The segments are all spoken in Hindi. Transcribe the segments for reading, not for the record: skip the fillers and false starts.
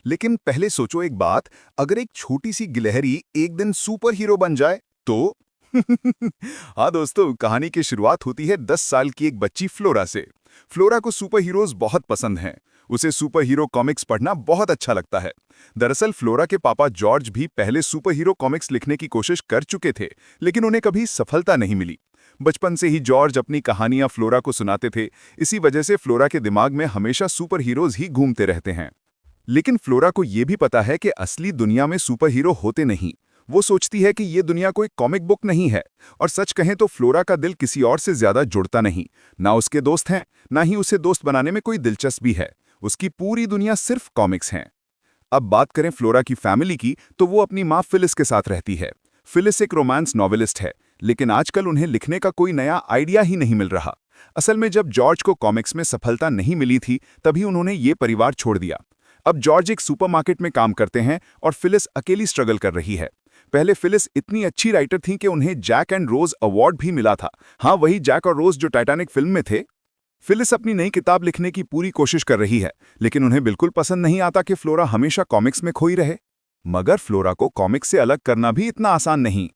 लेकिन पहले सोचो एक बात, अगर एक छोटी सी गिलहरी एक दिन सुपर हीरो बन जाए तो हाँ दोस्तों, कहानी की शुरुआत होती है 10 साल की एक बच्ची फ्लोरा से। फ्लोरा को सुपर हीरोज बहुत पसंद हैं। उसे सुपर हीरो कॉमिक्स पढ़ना बहुत अच्छा लगता है। दरअसल फ्लोरा के पापा जॉर्ज भी पहले सुपर हीरो कॉमिक्स लिखने की कोशिश कर चुके थे, लेकिन उन्हें कभी सफलता नहीं मिली। बचपन से ही जॉर्ज अपनी कहानियां फ्लोरा को सुनाते थे। इसी वजह से फ्लोरा के दिमाग में हमेशा सुपर हीरोज ही घूमते रहते हैं। लेकिन फ्लोरा को यह भी पता है कि असली दुनिया में सुपर हीरो होते नहीं। वो सोचती है कि ये दुनिया कोई कॉमिक बुक नहीं है। और सच कहें तो फ्लोरा का दिल किसी और से ज्यादा जुड़ता नहीं। ना उसके दोस्त हैं, ना ही उसे दोस्त बनाने में कोई दिलचस्पी है। उसकी पूरी दुनिया सिर्फ कॉमिक्स हैं। अब बात करें फ्लोरा की फैमिली की, तो वो अपनी माँ फिलिस के साथ रहती है। फिलिस एक रोमांस नॉवेलिस्ट है, लेकिन आजकल उन्हें लिखने का कोई नया आइडिया ही नहीं मिल रहा। असल में जब जॉर्ज को कॉमिक्स में सफलता नहीं मिली थी, तभी उन्होंने ये परिवार छोड़ दिया। अब जॉर्ज एक सुपरमार्केट में काम करते हैं और फिलिस अकेली स्ट्रगल कर रही है। पहले फिलिस इतनी अच्छी राइटर थी कि उन्हें जैक एंड रोज अवार्ड भी मिला था। हाँ, वही जैक और रोज जो टाइटैनिक फिल्म में थे। फिलिस अपनी नई किताब लिखने की पूरी कोशिश कर रही है, लेकिन उन्हें बिल्कुल पसंद नहीं आता कि फ्लोरा हमेशा कॉमिक्स में खोई रहे। मगर फ्लोरा को कॉमिक्स से अलग करना भी इतना आसान नहीं।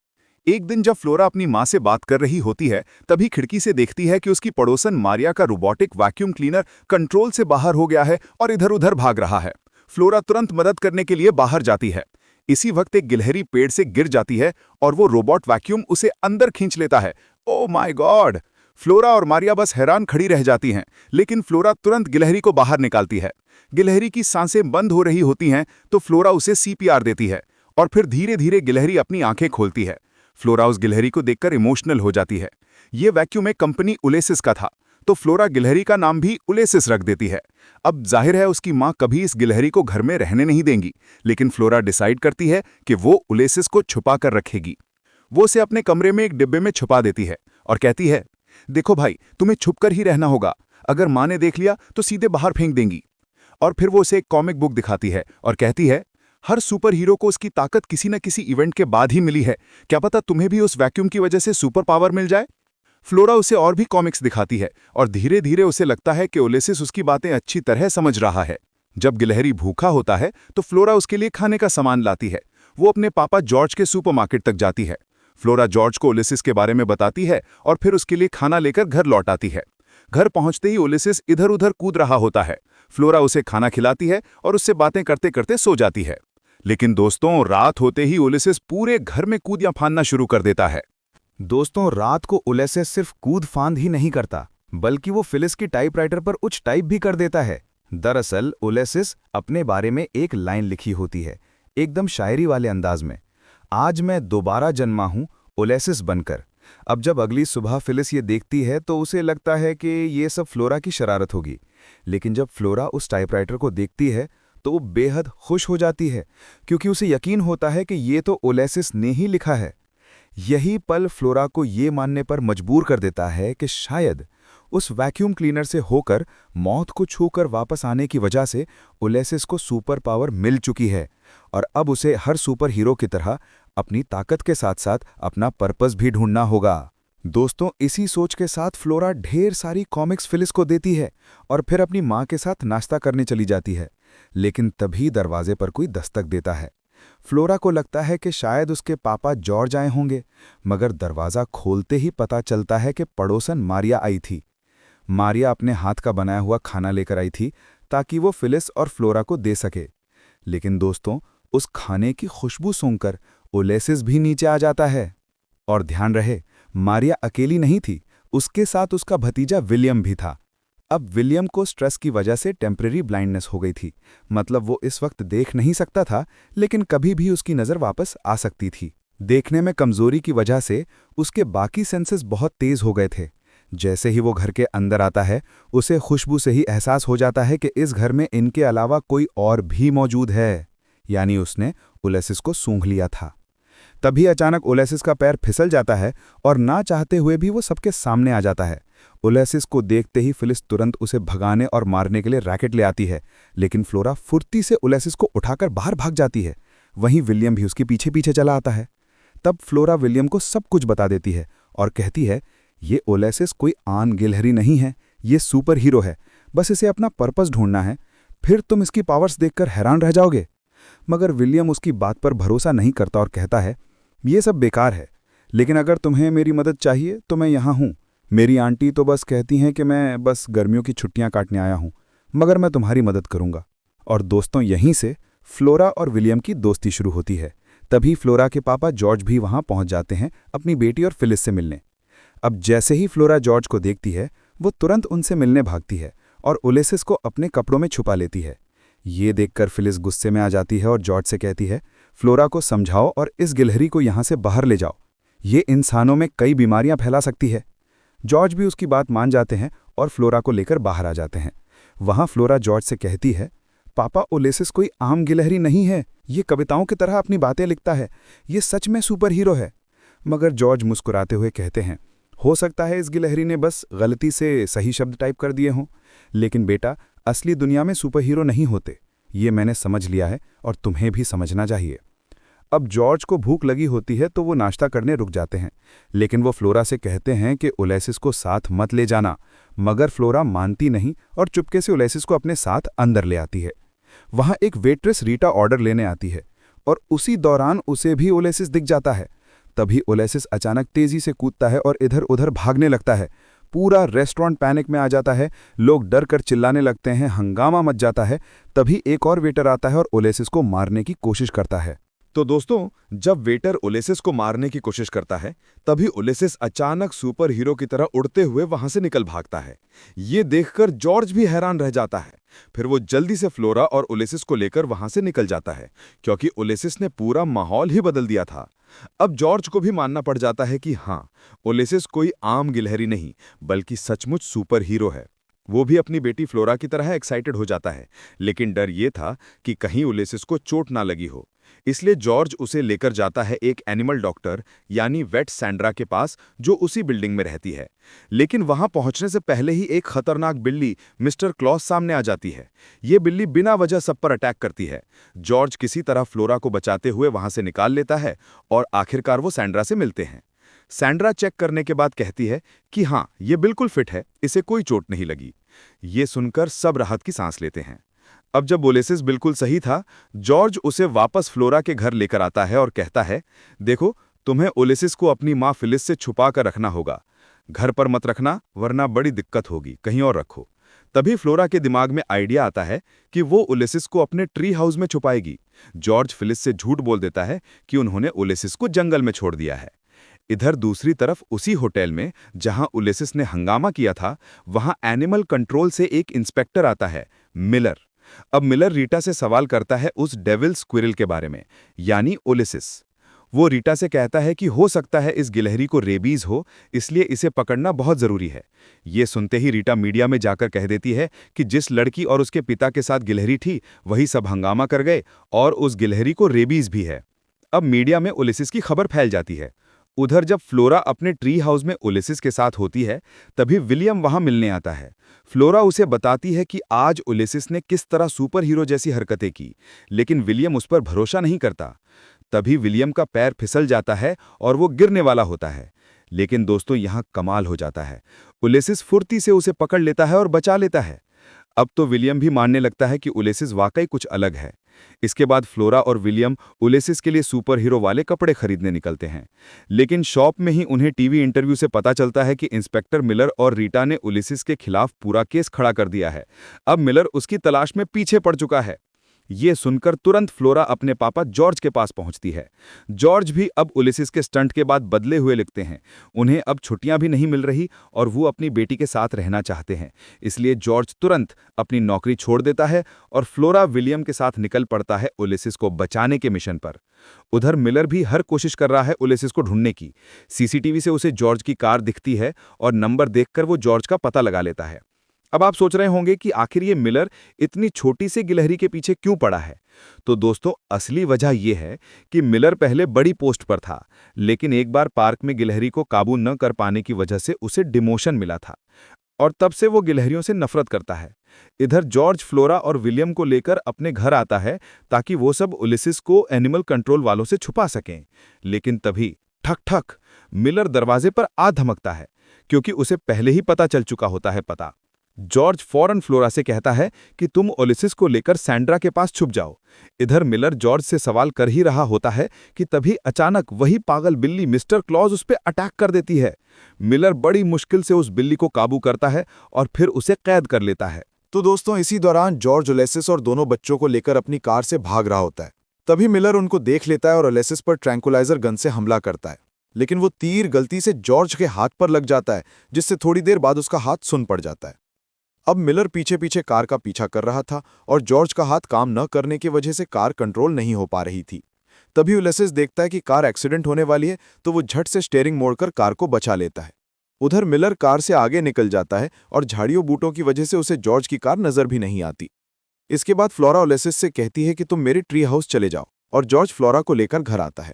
एक दिन जब फ्लोरा अपनी माँ से बात कर रही होती है, तभी खिड़की से देखती है कि उसकी पड़ोसन मारिया का रोबोटिक वैक्यूम क्लीनर कंट्रोल से बाहर हो गया है और इधर-उधर भाग रहा है। फ्लोरा तुरंत मदद करने के लिए बाहर जाती है। इसी वक्त एक गिलहरी पेड़ से गिर जाती है और वो रोबोट वैक्यूम उसे अंदर खींच लेता है। Oh my God! फ्लोरा और मारिया बस हैरान खड़ी रह जाती हैं, लेकिन फ्लोरा तुरंत गिलहरी को बाहर निकालती है। गिलहरी की सांसें बंद हो रही होती हैं, तो फ्लोरा उसे सीपीआर देती है और फिर धीरे-धीरे गिलहरी अपनी आंखें खोलती है। फ्लोरा उस गिलहरी को देखकर इमोशनल हो जाती है। ये वैक्यूम एक कंपनी उलेसिस का था, तो फ्लोरा गिलहरी का नाम भी उलेसिस रख देती है। अब जाहिर है उसकी माँ कभी इस गिलहरी को घर में रहने नहीं देंगी, लेकिन फ्लोरा डिसाइड करती है कि वो उलेसिस को छुपा कर रखेगी। वो उसे अपने कमरे में एक डिब्बे में छुपा देती है और कहती है, देखो भाई, तुम्हें छुपकर ही रहना होगा। अगर माँ ने देख लिया तो सीधे बाहर फेंक देंगी। और फिर वो उसे एक कॉमिक बुक दिखाती है और कहती है, हर सुपर हीरो को उसकी ताकत किसी न किसी इवेंट के बाद ही मिली है। क्या पता तुम्हें भी उस वैक्यूम की वजह से सुपर पावर मिल जाए। फ्लोरा उसे और भी कॉमिक्स दिखाती है और धीरे धीरे उसे लगता है कि उलेसिस उसकी बातें अच्छी तरह समझ रहा है। जब गिलहरी भूखा होता है तो फ्लोरा उसके लिए खाने का सामान लाती है। वो अपने पापा जॉर्ज के सुपरमार्केट तक जाती है। फ्लोरा जॉर्ज को उलेसिस के बारे में बताती है और फिर उसके लिए खाना लेकर घर लौट आती है। घर पहुंचते ही उलेसिस इधर उधर कूद रहा होता है। फ्लोरा उसे खाना खिलाती है और उससे बातें करते करते सो जाती है। लेकिन दोस्तों, रात होते ही उलेसिस पूरे घर में कूदियां फांदना शुरू कर देता है। दोस्तों, रात को उलेसिस सिर्फ कूद फांद ही नहीं करता, बल्कि वो फिलिस की टाइपराइटर पर कुछ टाइप भी कर देता है। दरअसल उलेसिस अपने बारे में एक लाइन लिखी होती है, एकदम शायरी वाले अंदाज में। आज मैं दोबारा जन्मा हूं उलेसिस बनकर। अब जब अगली सुबह फिलिस ये देखती है तो उसे लगता है कि ये सब फ्लोरा की शरारत होगी। लेकिन जब फ्लोरा उस टाइपराइटर को देखती है तो वो बेहद खुश हो जाती है, क्योंकि उसे यकीन होता है कि ये तो उलेसिस ने ही लिखा है। यही पल फ्लोरा को ये मानने पर मजबूर कर देता है कि शायद उस वैक्यूम क्लीनर से होकर मौत को छूकर वापस आने की वजह से उलेसिस को सुपर पावर मिल चुकी है और अब उसे हर सुपर हीरो की तरह अपनी ताकत के साथ साथ अपना पर्पस भी ढूंढना होगा। दोस्तों, इसी सोच के साथ फ्लोरा ढेर सारी कॉमिक्स फिलिस को देती है और फिर अपनी माँ के साथ नाश्ता करने चली जाती है। लेकिन तभी दरवाजे पर कोई दस्तक देता है। फ्लोरा को लगता है कि शायद उसके पापा जॉर्ज आए होंगे, मगर दरवाज़ा खोलते ही पता चलता है कि पड़ोसन मारिया आई थी। मारिया अपने हाथ का बनाया हुआ खाना लेकर आई थी ताकि वो फिलिस और फ्लोरा को दे सके। लेकिन दोस्तों, उस खाने की खुशबू सूंघकर उलेसिस भी नीचे आ जाता है। और ध्यान रहे, मारिया अकेली नहीं थी, उसके साथ उसका भतीजा विलियम भी था। अब विलियम को स्ट्रेस की वजह से टेम्परेरी ब्लाइंडनेस हो गई थी, मतलब वो इस वक्त देख नहीं सकता था, लेकिन कभी भी उसकी नज़र वापस आ सकती थी। देखने में कमजोरी की वजह से उसके बाकी सेंसेस बहुत तेज हो गए थे। जैसे ही वो घर के अंदर आता है, उसे खुशबू से ही एहसास हो जाता है कि इस घर में इनके अलावा कोई और भी मौजूद है, यानी उसने उलेसिस को सूंघ लिया था। तभी अचानक उलेसिस का पैर फिसल जाता है और ना चाहते हुए भी वो सबके सामने आ जाता है। उलेसिस को देखते ही फिलिस तुरंत उसे भगाने और मारने के लिए रैकेट ले आती है, लेकिन फ्लोरा फुर्ती से उलेसिस को उठाकर बाहर भाग जाती है। वहीं विलियम भी उसके पीछे पीछे चला आता है। तब फ्लोरा विलियम को सब कुछ बता देती है और कहती है, ये उलेसिस कोई आम गिलहरी नहीं है, ये सुपर हीरो है, बस इसे अपना पर्पस ढूंढना है। फिर तुम इसकी पावर्स देखकर हैरान रह जाओगे। मगर विलियम उसकी बात पर भरोसा नहीं करता और कहता है, ये सब बेकार है, लेकिन अगर तुम्हें मेरी मदद चाहिए तो मैं यहाँ हूँ। मेरी आंटी तो बस कहती हैं कि मैं बस गर्मियों की छुट्टियाँ काटने आया हूँ, मगर मैं तुम्हारी मदद करूँगा। और दोस्तों, यहीं से फ्लोरा और विलियम की दोस्ती शुरू होती है। तभी फ्लोरा के पापा जॉर्ज भी वहाँ पहुँच जाते हैं अपनी बेटी और फिलिस से मिलने। अब जैसे ही फ्लोरा जॉर्ज को देखती है, वो तुरंत उनसे मिलने भागती है और उलेसिस को अपने कपड़ों में छुपा लेती है। ये देखकर फिलिस गुस्से में आ जाती है और जॉर्ज से कहती है, फ्लोरा को समझाओ और इस गिलहरी को यहाँ से बाहर ले जाओ। ये इंसानों में कई बीमारियां फैला सकती है। जॉर्ज भी उसकी बात मान जाते हैं और फ्लोरा को लेकर बाहर आ जाते हैं। वहाँ फ्लोरा जॉर्ज से कहती है, पापा, उलेसिस कोई आम गिलहरी नहीं है। ये कविताओं की तरह अपनी बातें लिखता है। ये सच में सुपर हीरो है। मगर जॉर्ज मुस्कुराते हुए कहते हैं, हो सकता है इस गिलहरी ने बस गलती से सही शब्द टाइप कर दिए हों, लेकिन बेटा, असली दुनिया में सुपर हीरो नहीं होते। ये मैंने समझ लिया है और तुम्हें भी समझना चाहिए। अब जॉर्ज को भूख लगी होती है तो वो नाश्ता करने रुक जाते हैं, लेकिन वो फ्लोरा से कहते हैं कि उलेसिस को साथ मत ले जाना। मगर फ्लोरा मानती नहीं और चुपके से उलेसिस को अपने साथ अंदर ले आती है। वहाँ एक वेट्रेस रीटा ऑर्डर लेने आती है और उसी दौरान उसे भी उलेसिस दिख जाता है। तभी उलेसिस अचानक तेजी से कूदता है और इधर उधर भागने लगता है। पूरा रेस्टोरेंट पैनिक में आ जाता है। लोग डर कर चिल्लाने लगते हैं, हंगामा मच जाता है। तभी एक और वेटर आता है और उलेसिस को मारने की कोशिश करता है। तो दोस्तों, जब वेटर उलेसिस को मारने की कोशिश करता है, तभी उलेसिस अचानक सुपर हीरो की तरह उड़ते हुए वहां से निकल भागता है। ये देखकर जॉर्ज भी हैरान रह जाता है। फिर वो जल्दी से फ्लोरा और उलेसिस को लेकर वहां से निकल जाता है, क्योंकि उलेसिस ने पूरा माहौल ही बदल दिया था। अब जॉर्ज को भी मानना पड़ जाता है कि हाँ, उलेसिस कोई आम गिलहरी नहीं, बल्कि सचमुच सुपर हीरो है। वो भी अपनी बेटी फ्लोरा की तरह एक्साइटेड हो जाता है, लेकिन डर ये था कि कहीं उलेसिस को चोट ना लगी हो। इसलिए जॉर्ज उसे लेकर जाता है एक एनिमल डॉक्टर यानी वेट सैंड्रा के पास, जो उसी बिल्डिंग में रहती है। लेकिन वहां पहुंचने से पहले ही एक खतरनाक बिल्ली मिस्टर क्लॉस सामने आ जाती है। ये बिल्ली बिना वजह सब पर अटैक करती है। जॉर्ज किसी तरह फ्लोरा को बचाते हुए वहां से निकाल लेता है और आखिरकार वो सैंड्रा से मिलते हैं। सैंड्रा चेक करने के बाद कहती है कि हाँ, ये बिल्कुल फिट है, इसे कोई चोट नहीं लगी। ये सुनकर सब राहत की सांस लेते हैं। अब जब उलेसिस बिल्कुल सही था, जॉर्ज उसे वापस फ्लोरा के घर लेकर आता है और कहता है, देखो, तुम्हें उलेसिस को अपनी माँ फिलिस से छुपा कर रखना होगा। घर पर मत रखना, वरना बड़ी दिक्कत होगी, कहीं और रखो। तभी फ्लोरा के दिमाग में आइडिया आता है कि वो उलेसिस को अपने ट्री हाउस में छुपाएगी। जॉर्ज फिलिस से झूठ बोल देता है कि उन्होंने उलेसिस को जंगल में छोड़ दिया है। इधर दूसरी तरफ उसी होटल में जहां उलेसिस ने हंगामा किया था, वहां एनिमल कंट्रोल से एक इंस्पेक्टर आता है, मिलर। अब मिलर रीटा से सवाल करता है उस डेविल स्क्विरल के बारे में, यानी उलेसिस। वो रीटा से कहता है कि हो सकता है इस गिलहरी को रेबीज हो, इसलिए इसे पकड़ना बहुत जरूरी है। ये सुनते ही रीटा मीडिया में जाकर कह देती है कि जिस लड़की और उसके पिता के साथ गिलहरी थी, वही सब हंगामा कर गए और उस गिलहरी को रेबीज भी है। अब मीडिया में उलेसिस की खबर फैल जाती है। उधर जब फ्लोरा अपने ट्री हाउस में उलेसिस के साथ होती है, तभी विलियम वहां मिलने आता है। फ्लोरा उसे बताती है कि आज उलेसिस ने किस तरह सुपर हीरो जैसी हरकतें की, लेकिन विलियम उस पर भरोसा नहीं करता। तभी विलियम का पैर फिसल जाता है और वो गिरने वाला होता है। लेकिन दोस्तों, यहां कमाल हो जाता है। उलेसिस फुर्ती से उसे पकड़ लेता है और बचा लेता है। अब तो विलियम भी मानने लगता है कि उलेसिस वाकई कुछ अलग है। इसके बाद फ्लोरा और विलियम उलेसिस के लिए सुपर हीरो वाले कपड़े खरीदने निकलते हैं। लेकिन शॉप में ही उन्हें टीवी इंटरव्यू से पता चलता है कि इंस्पेक्टर मिलर और रीटा ने उलेसिस के खिलाफ पूरा केस खड़ा कर दिया है। अब मिलर उसकी तलाश में पीछे पड़ चुका है। ये सुनकर तुरंत फ्लोरा अपने पापा जॉर्ज के पास पहुंचती है। जॉर्ज भी अब उलेसिस के स्टंट के बाद बदले हुए लिखते हैं। उन्हें अब छुट्टियां भी नहीं मिल रही और वो अपनी बेटी के साथ रहना चाहते हैं। इसलिए जॉर्ज तुरंत अपनी नौकरी छोड़ देता है और फ्लोरा विलियम के साथ निकल पड़ता है उलेसिस को बचाने के मिशन पर। उधर मिलर भी हर कोशिश कर रहा है उलेसिस को ढूंढने की। सीसीटीवी से उसे जॉर्ज की कार दिखती है और नंबर देखकर वो जॉर्ज का पता लगा लेता है। अब आप सोच रहे होंगे कि आखिर ये मिलर इतनी छोटी सी गिलहरी के पीछे क्यों पड़ा है। तो दोस्तों, असली वजह यह है कि मिलर पहले बड़ी पोस्ट पर था, लेकिन एक बार पार्क में गिलहरी को काबू न कर पाने की वजह से उसे डिमोशन मिला था और तब से वो गिलहरियों से नफरत करता है। इधर जॉर्ज फ्लोरा और विलियम को लेकर अपने घर आता है ताकि वो सब उलिसिस को एनिमल कंट्रोल वालों से छुपा सकें। लेकिन तभी ठक ठक मिलर दरवाजे पर आ धमकता है, क्योंकि उसे पहले ही पता चल चुका होता है पता। जॉर्ज फौरन फ्लोरा से कहता है कि तुम ओलिसिस को लेकर सैंड्रा के पास छुप जाओ। इधर मिलर जॉर्ज से सवाल कर ही रहा होता है कि तभी अचानक वही पागल बिल्ली मिस्टर क्लॉज उस पर अटैक कर देती है। मिलर बड़ी मुश्किल से उस बिल्ली को काबू करता है और फिर उसे कैद कर लेता है। तो दोस्तों, इसी दौरान जॉर्ज ओलेसिस और दोनों बच्चों को लेकर अपनी कार से भाग रहा होता है। तभी मिलर उनको देख लेता है और ओलेसिस पर ट्रैंकुलाइजर गन से हमला करता है, लेकिन वो तीर गलती से जॉर्ज के हाथ पर लग जाता है, जिससे थोड़ी देर बाद उसका हाथ सुन पड़ जाता है। अब मिलर पीछे पीछे कार का पीछा कर रहा था और जॉर्ज का हाथ काम न करने की वजह से कार कंट्रोल नहीं हो पा रही थी। तभी ओलेसिस देखता है कि कार एक्सीडेंट होने वाली है, तो वो झट से स्टीयरिंग मोड़कर कार को बचा लेता है। उधर मिलर कार से आगे निकल जाता है और झाड़ियों बूटों की वजह से उसे जॉर्ज की कार नजर भी नहीं आती। इसके बाद फ्लोरा ओलेसिस से कहती है कि तुम मेरे ट्री हाउस चले जाओ, और जॉर्ज फ्लोरा को लेकर घर आता है।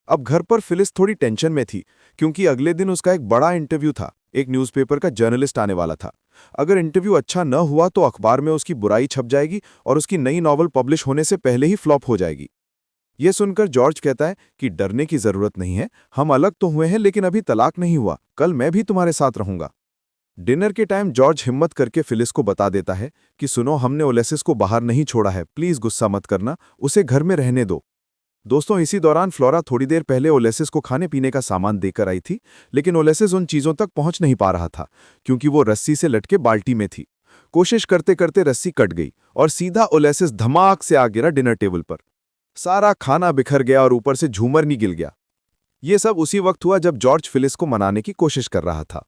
अब घर पर फिलिस थोड़ी टेंशन में थी, क्योंकि अगले दिन उसका एक बड़ा इंटरव्यू था। एक न्यूज़पेपर का जर्नलिस्ट आने वाला था। अगर इंटरव्यू अच्छा न हुआ तो अखबार में उसकी बुराई छप जाएगी और उसकी नई नॉवल पब्लिश होने से पहले ही फ्लॉप हो जाएगी। यह सुनकर जॉर्ज कहता है कि डरने की जरूरत नहीं है, हम अलग तो हुए हैं लेकिन अभी तलाक नहीं हुआ, कल मैं भी तुम्हारे साथ रहूंगा। डिनर के टाइम जॉर्ज हिम्मत करके फिलिस को बता देता है कि सुनो, हमने ओलेसिस को बाहर नहीं छोड़ा है, प्लीज गुस्सा मत करना, उसे घर में रहने दो। दोस्तों, इसी दौरान फ्लोरा थोड़ी देर पहले ओलेसिस को खाने पीने का सामान देकर आई थी, लेकिन ओलेसिस उन चीजों तक पहुंच नहीं पा रहा था, क्योंकि वो रस्सी से लटके बाल्टी में थी। कोशिश करते करते रस्सी कट गई और सीधा ओलेसिस धमाक से आ गिरा डिनर टेबल पर। सारा खाना बिखर गया और ऊपर से झूमर नहीं गिल गया। ये सब उसी वक्त हुआ जब जॉर्ज फिलिस को मनाने की कोशिश कर रहा था।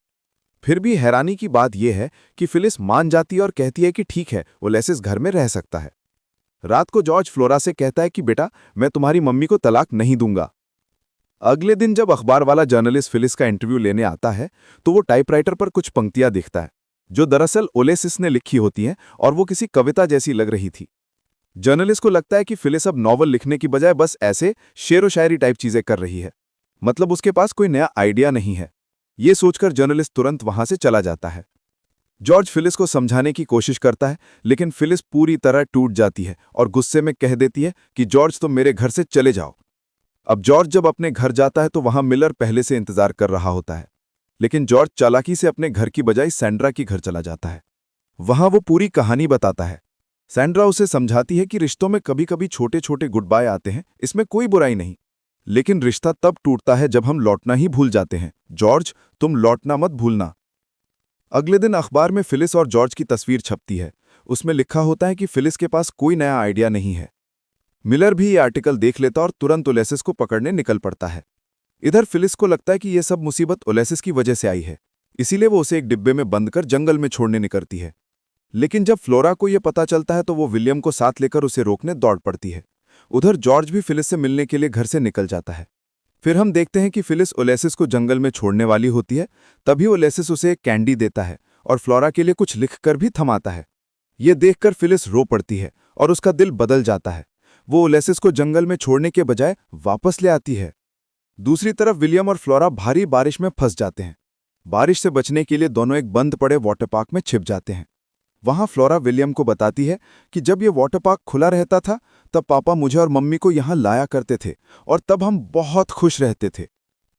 फिर भी हैरानी की बात यह है कि फिलिस मान जाती है और कहती है कि ठीक है, ओलेसिस घर में रह सकता है। रात को जॉर्ज फ्लोरा से कहता है कि बेटा, मैं तुम्हारी मम्मी को तलाक नहीं दूंगा। अगले दिन जब अखबार वाला जर्नलिस्ट फिलिस का इंटरव्यू लेने आता है, तो वो टाइपराइटर पर कुछ पंक्तियां देखता है, जो दरअसल ओलेसिस ने लिखी होती हैं और वो किसी कविता जैसी लग रही थी। जर्नलिस्ट को लगता है कि फिलिस अब नॉवल लिखने की बजाय बस ऐसे शेरो शायरी टाइप चीजें कर रही है, मतलब उसके पास कोई नया आइडिया नहीं है। ये सोचकर जर्नलिस्ट तुरंत वहां से चला जाता है। जॉर्ज फिलिस को समझाने की कोशिश करता है, लेकिन फिलिस पूरी तरह टूट जाती है और गुस्से में कह देती है कि जॉर्ज, तुम मेरे घर से चले जाओ। अब जॉर्ज जब अपने घर जाता है तो वहां मिलर पहले से इंतजार कर रहा होता है, लेकिन जॉर्ज चालाकी से अपने घर की बजाय सैंड्रा की घर चला जाता है। वहां वो पूरी कहानी बताता है। सैंड्रा उसे समझाती है कि रिश्तों में कभी कभी छोटे छोटे गुड बाय आते हैं, इसमें कोई बुराई नहीं, लेकिन रिश्ता तब टूटता है जब हम लौटना ही भूल जाते हैं। जॉर्ज, तुम लौटना मत भूलना। अगले दिन अखबार में फिलिस और जॉर्ज की तस्वीर छपती है। उसमें लिखा होता है कि फिलिस के पास कोई नया आइडिया नहीं है। मिलर भी ये आर्टिकल देख लेता और तुरंत ओलेसिस को पकड़ने निकल पड़ता है। इधर फिलिस को लगता है कि यह सब मुसीबत ओलेसिस की वजह से आई है, इसीलिए वो उसे एक डिब्बे में बंद कर जंगल में छोड़ने निकलती है। लेकिन जब फ्लोरा को यह पता चलता है तो वो विलियम को साथ लेकर उसे रोकने दौड़ पड़ती है। उधर जॉर्ज भी फिलिस से मिलने के लिए घर से निकल जाता है। फिर हम देखते हैं कि फिलिस ओलेसिस को जंगल में छोड़ने वाली होती है। तभी ओलेसिस उसे एक कैंडी देता है और फ्लोरा के लिए कुछ लिखकर भी थमाता है। ये देखकर फिलिस रो पड़ती है और उसका दिल बदल जाता है। वो ओलेसिस को जंगल में छोड़ने के बजाय वापस ले आती है। दूसरी तरफ विलियम और फ्लोरा भारी बारिश में फंस जाते हैं। बारिश से बचने के लिए दोनों एक बंद पड़े वाटर पार्क में छिप जाते हैं। वहां फ्लोरा विलियम को बताती है कि जब ये वाटर पार्क खुला रहता था तब पापा मुझे और मम्मी को यहां लाया करते थे और तब हम बहुत खुश रहते थे।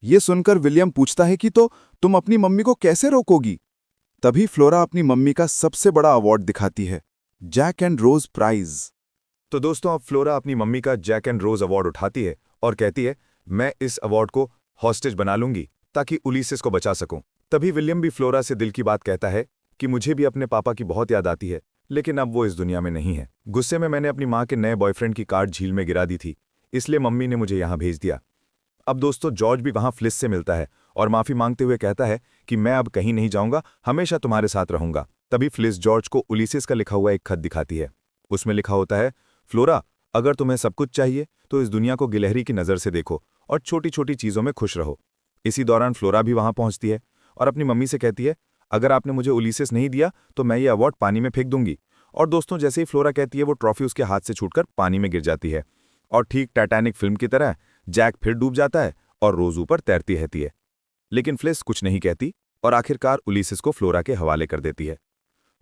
ये सुनकर विलियम पूछता है कि तो तुम अपनी मम्मी को कैसे रोकोगी? तभी फ्लोरा अपनी मम्मी का सबसे बड़ा अवार्ड दिखाती है, जैक एंड रोज प्राइज। तो दोस्तों, अब फ्लोरा अपनी मम्मी का जैक एंड रोज अवार्ड उठाती है और कहती है, मैं इस अवार्ड को हॉस्टेज बना लूंगी ताकि उलिसिस को बचा सकूं। तभी विलियम भी फ्लोरा से दिल की बात कहता है कि मुझे भी अपने पापा की बहुत याद आती है, लेकिन अब वो इस दुनिया में नहीं है। गुस्से में मैंने अपनी माँ के नए बॉयफ्रेंड की कार झील में गिरा दी थी, इसलिए मम्मी ने मुझे यहाँ भेज दिया। अब दोस्तों, जॉर्ज भी वहाँ फिलिस से मिलता है और माफ़ी मांगते हुए कहता है कि मैं अब कहीं नहीं जाऊँगा, हमेशा तुम्हारे साथ रहूँगा। तभी फिलिस जॉर्ज को उलिसिस का लिखा हुआ एक खत दिखाती है। उसमें लिखा होता है, फ्लोरा, अगर तुम्हें सब कुछ चाहिए तो इस दुनिया को गिलहरी की नज़र से देखो और छोटी छोटी चीज़ों में खुश रहो। इसी दौरान फ्लोरा भी वहाँ पहुँचती है और अपनी मम्मी से कहती है, अगर आपने मुझे उलिसिस नहीं दिया तो मैं ये अवार्ड पानी में फेंक दूंगी। और दोस्तों, जैसे ही फ्लोरा कहती है वो ट्रॉफी उसके हाथ से छूटकर पानी में गिर जाती है और ठीक टाइटैनिक फिल्म की तरह जैक फिर डूब जाता है और रोज ऊपर तैरती रहती है। लेकिन फिलिस कुछ नहीं कहती और आखिरकार उलिसिस को फ्लोरा के हवाले कर देती है।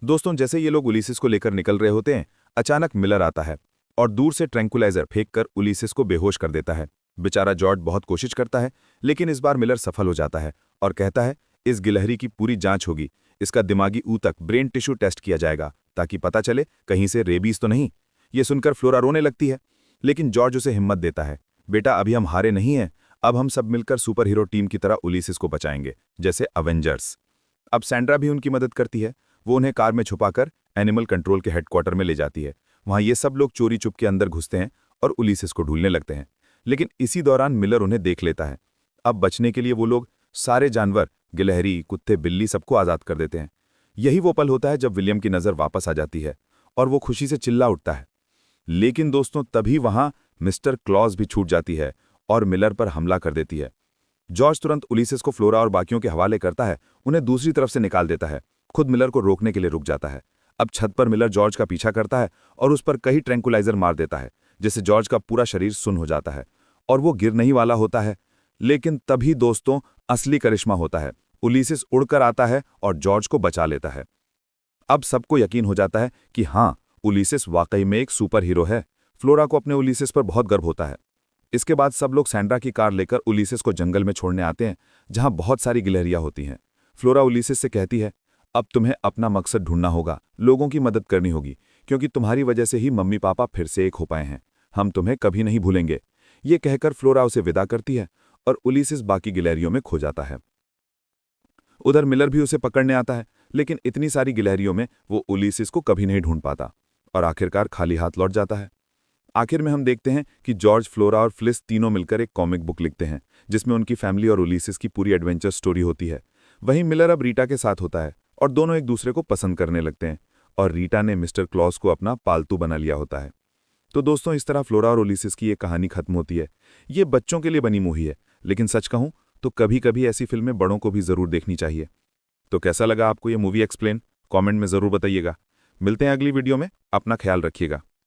दोस्तों, जैसे ये लोग उलिसिस को लेकर निकल रहे होते हैं, अचानक मिलर आता है और दूर से ट्रैंकुलाइजर फेंककर उलिसिस को बेहोश कर देता है। बेचारा जॉर्ज बहुत कोशिश करता है, लेकिन इस बार मिलर सफल हो जाता है और कहता है, इस गिलहरी की पूरी जांच होगी, इसका दिमागी ऊतक ब्रेन टिश्यू टेस्ट किया जाएगा ताकि पता चले कहीं से रेबीज तो नहीं। ये सुनकर फ्लोरा रोने लगती है, लेकिन जॉर्ज उसे हिम्मत देता है। बेटा, अभी हम हारे नहीं हैं, अब हम सब मिलकर सुपर हीरो टीम की तरह उलिसिस को बचाएंगे, जैसे अवेंजर्स। अब सैंड्रा भी उनकी मदद करती है। वो उन्हें कार में छुपाकर एनिमल कंट्रोल के हेडक्वार्टर में ले जाती है। वहाँ ये सब लोग चोरी चुप के अंदर घुसते हैं और उलिसिस को ढूंढने लगते हैं, लेकिन इसी दौरान मिलर उन्हें देख लेता है। अब बचने के लिए वो लोग सारे जानवर, गिलहरी, कुत्ते, बिल्ली, सबको आज़ाद कर देते हैं। यही वो पल होता है जब विलियम की नज़र वापस आ जाती है और वो खुशी से चिल्ला उठता है। लेकिन दोस्तों, तभी वहाँ मिस्टर क्लॉज भी छूट जाती है और मिलर पर हमला कर देती है। जॉर्ज तुरंत उलिसिस को फ्लोरा और बाकियों के हवाले करता है, उन्हें दूसरी तरफ से निकाल देता है। खुद मिलर को रोकने के लिए रुक जाता है। अब छत पर मिलर जॉर्ज का पीछा करता है और उस पर कई ट्रैंकुलाइजर मार देता है, जिससे जॉर्ज का पूरा शरीर सुन्न हो जाता है और वो गिर नहीं वाला होता है। लेकिन तभी दोस्तों, असली करिश्मा होता है। उलिसिस उड़कर आता है और जॉर्ज को बचा लेता है। अब सबको यकीन हो जाता है कि हाँ, उलिसिस वाकई में एक सुपर हीरो है। फ्लोरा को अपने उलिसिस पर बहुत गर्व होता है। इसके बाद सब लोग सैंड्रा की कार लेकर उलिसिस को जंगल में छोड़ने आते हैं, जहां बहुत सारी गिलहरियां होती हैं। फ्लोरा उलिसिस से कहती है, अब तुम्हें अपना मकसद ढूंढना होगा, लोगों की मदद करनी होगी, क्योंकि तुम्हारी वजह से ही मम्मी पापा फिर से एक हो पाए हैं। हम तुम्हें कभी नहीं भूलेंगे। ये कहकर फ्लोरा उसे विदा करती है और उलिसिस बाकी गिलहरियों में खो जाता है। उधर मिलर भी उसे पकड़ने आता है, लेकिन इतनी सारी गिलहरियों में वो उलिसिस को कभी नहीं ढूंढ पाता और आखिरकार खाली हाथ लौट जाता है। आखिर में हम देखते हैं कि जॉर्ज, फ्लोरा और फ्लिस तीनों मिलकर एक कॉमिक बुक लिखते हैं, जिसमें उनकी फैमिली और उलिसिस की पूरी एडवेंचर स्टोरी होती है। वहीं मिलर अब रीटा के साथ होता है और दोनों एक दूसरे को पसंद करने लगते हैं और रीटा ने मिस्टर क्लॉज को अपना पालतू बना लिया होता है। तो दोस्तों, इस तरह फ्लोरा और उलिसिस की ये कहानी खत्म होती है। ये बच्चों के लिए बनी मूवी है, लेकिन सच कहूं तो कभी कभी ऐसी फिल्में बड़ों को भी जरूर देखनी चाहिए। तो कैसा लगा आपको ये मूवी एक्सप्लेन? कमेंट में जरूर बताइएगा। मिलते हैं अगली वीडियो में। अपना ख्याल रखिएगा।